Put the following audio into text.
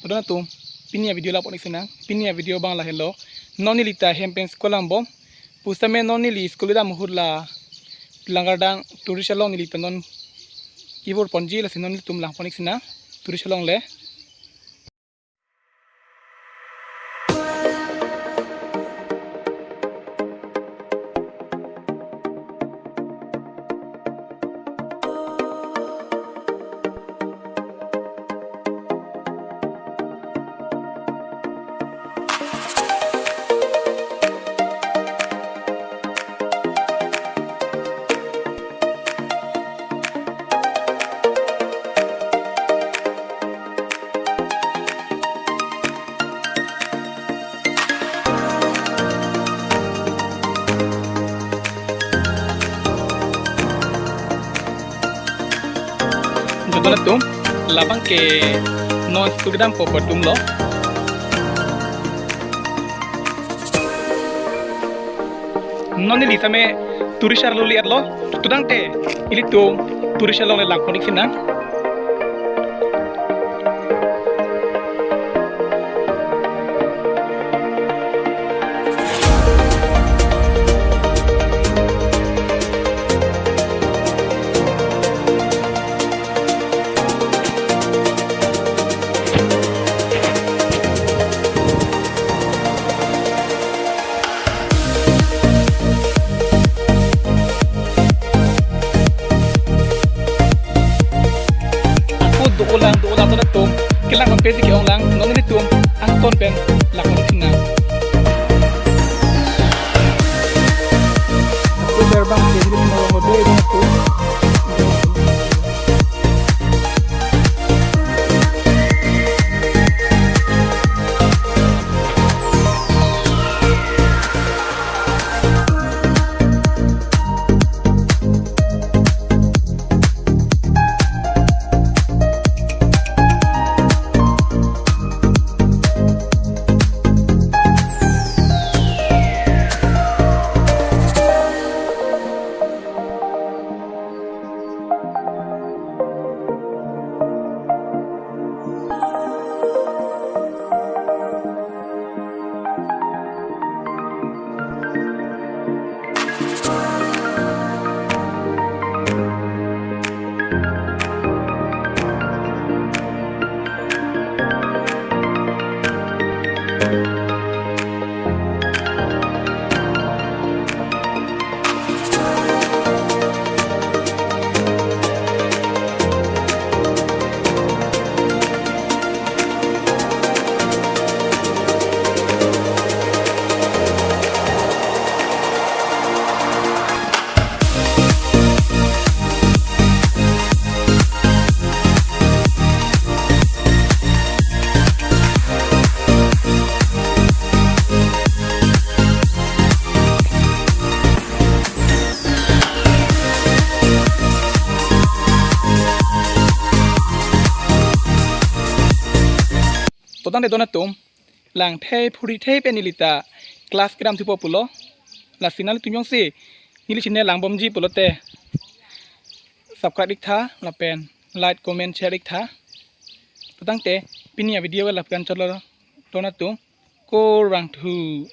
Udah tuh, pinia video lapor senang, pinia video bang lah hello. Noni lita hempen sekolah bom, pusame noni li sekolah dah muhurla. Langerdang turice long lita non keyboard ponji lah non tum lang ponik senang, turice long le. Jodoh tum, labang ke non student popo tum lo. Non ini sama turice lo lihat lo, student te, ini tum turice lo le lang ponik sina. Ulang tu tum, kilang kompeti ke ulang, non ini tum, angton pen, lakon tina. Aku terbang jadi mau ngode ini tum. Totan de donatum, lang thai puri thai penilita, kelas gram tipo pulo, la final tunyong si, nili chine lang bomji pulo te, subscribe dik tha, la pen, like, comment, share dik tha, totan te, pinia video la pen cholo donatum, ko rang thu.